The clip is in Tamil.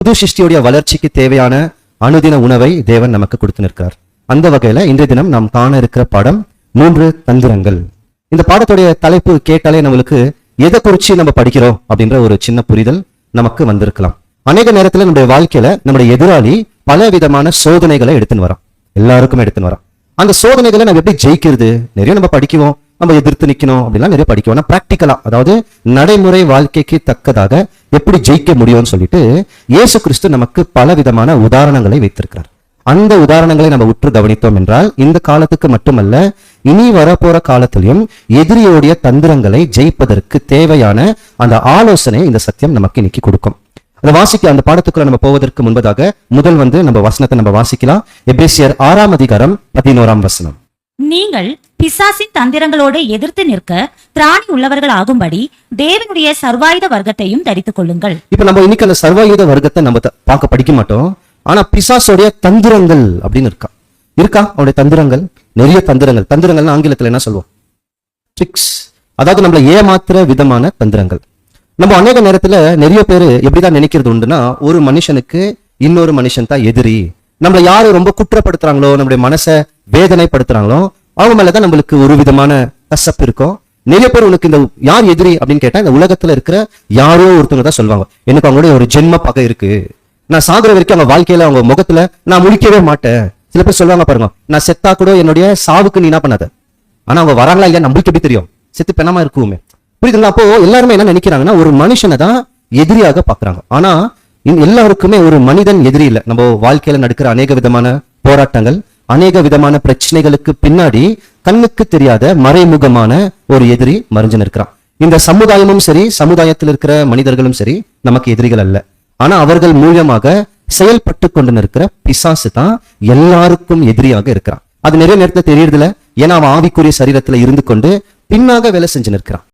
புது சிருஷ்டியுடைய வளர்ச்சிக்கு தேவையான அனுதின உணவை தேவன் நமக்கு கொடுத்து நிற்கிறார். அந்த வகையில இன்றைய தினம் நாம் காண இருக்கிற பாடம் 3 தந்திரங்கள். இந்த பாடத்துடைய தலைப்பு கேட்டாலே நம்மளுக்கு எதை குறிச்சு நம்ம படிக்கிறோம் அப்படின்ற ஒரு சின்ன புரிதல் நமக்கு வந்திருக்கலாம். அநேக நேரத்துல நம்முடைய வாழ்க்கையில நம்முடைய எதிராளி பல விதமான சோதனைகளை எடுத்துன்னு வரான், எல்லாருக்குமே எடுத்துன்னு வரான். அந்த சோதனைகளை நம்ம எப்படி ஜெயிக்கிறது, நிறைய நம்ம படிக்குவோம், நம்ம எதிர்த்து நிக்கணும் அப்படிலாம் நிறைய படிக்குவோம். ஆனா பிராக்டிக்கலா, அதாவது நடைமுறை வாழ்க்கைக்கு தக்கதாக எப்படி ஜெயிக்க முடியும்னு சொல்லிட்டு இயேசு கிறிஸ்து நமக்கு பல விதமான உதாரணங்களை வைத்திருக்கிறார். அந்த உதாரணங்களை நம்ம உற்று கவனித்தோம் என்றால் இந்த காலத்துக்கு மட்டுமல்ல, இனி வரப்போற காலத்திலையும் எதிரியோடைய தந்திரங்களை ஜெயிப்பதற்கு தேவையான அந்த ஆலோசனை இந்த சத்தியம் நமக்கு இன்னைக்கு கொடுக்கும். அதை வாசிக்க அந்த பாடத்துக்குள்ள நம்ம போவதற்கு முன்பதாக முதல் நம்ம வசனத்தை நம்ம வாசிக்கலாம். எபேசியர் 6ஆம் அதிகாரம் 11ஆம் வசனம். நீங்கள் பிசாசின் தந்திரங்களோடு எதிர்த்து நிற்க திராணி உள்ளவர்கள் ஆகும்படி தேவனுடைய சர்வாயுத வர்க்கத்தையும் தரித்துக் கொள்ளுங்கள். இப்ப நம்ம இன்னைக்கு அந்த சர்வாயுத வர்க்கத்தை நம்ம பார்க்க படிக்க மாட்டோம். ஆனா பிசாசுடைய தந்திரங்கள் அப்படின்னு இருக்கா அவனுடைய தந்திரங்கள், நிறைய தந்திரங்கள். தந்திரங்கள்னு ஆங்கிலத்துல என்ன சொல்லுவோம்? ட்ரிக்ஸ். அதாவது நம்மளை ஏமாத்துற விதமான தந்திரங்கள். நம்ம அநேக நேரத்துல நிறைய பேர் எப்படிதான் நினைக்கிறது உண்டுன்னா, ஒரு மனுஷனுக்கு இன்னொரு மனுஷன் தான் எதிரி. நம்மளை யாரு ரொம்ப குற்றப்படுத்துறாங்களோ, நம்முடைய மனசை வேதனைப்படுத்துறாங்களோ, அவங்க மேலதான் நம்மளுக்கு ஒரு விதமான கசப்பு இருக்கும். நிறைய பேர் உனக்கு இந்த யார் எதிரி அப்படின்னு கேட்டா, இந்த உலகத்துல இருக்கிற யாரோ ஒருத்தவங்க தான் சொல்லுவாங்க, எனக்கு அவங்களுடைய ஒரு ஜென்ம பகை இருக்கு, நான் சாகுற வரைக்கும் அவங்க வாழ்க்கையில அவங்க முகத்துல நான் முழிக்கவே மாட்டேன். சில பேர் சொல்லுவாங்க பாருங்க, நான் செத்தா கூட என்னுடைய சாவுக்கு நீ என்ன பண்ணாத. ஆனா அவங்க வராங்களா இல்லையா நம்மளுக்கு எப்படி தெரியும்? செத்து பெணமா இருக்குமே, புரியுதுங்களா? அப்போ எல்லாருமே என்ன நினைக்கிறாங்கன்னா, ஒரு மனுஷனை தான் எதிரியாக பாக்குறாங்க. ஆனா எல்லாருக்குமே ஒரு மனிதன் எதிரி இல்லை. நம்ம வாழ்க்கையில நடக்கிற அநேக விதமான போராட்டங்கள், அநேக விதமான பிரச்சனைகளுக்கு பின்னாடி கண்ணுக்கு தெரியாத மறைமுகமான ஒரு எதிரி மறைஞ்சு நிற்கிறான். இந்த சமுதாயமும் சரி, சமுதாயத்தில் இருக்கிற மனிதர்களும் சரி நமக்கு எதிரிகள் அல்ல. ஆனா அவர்கள் மூலமாக செயல்பட்டு கொண்டு நிற்கிற பிசாசு தான் எல்லாருக்கும் எதிரியாக இருக்கிறான். அது நிறைய நேரத்துல தெரியறதில்ல. ஏன்னா அவன் ஆவிக்குரிய சரீரத்துல இருந்து கொண்டு பின்னாக வேலை செஞ்சு நிற்கிறான்.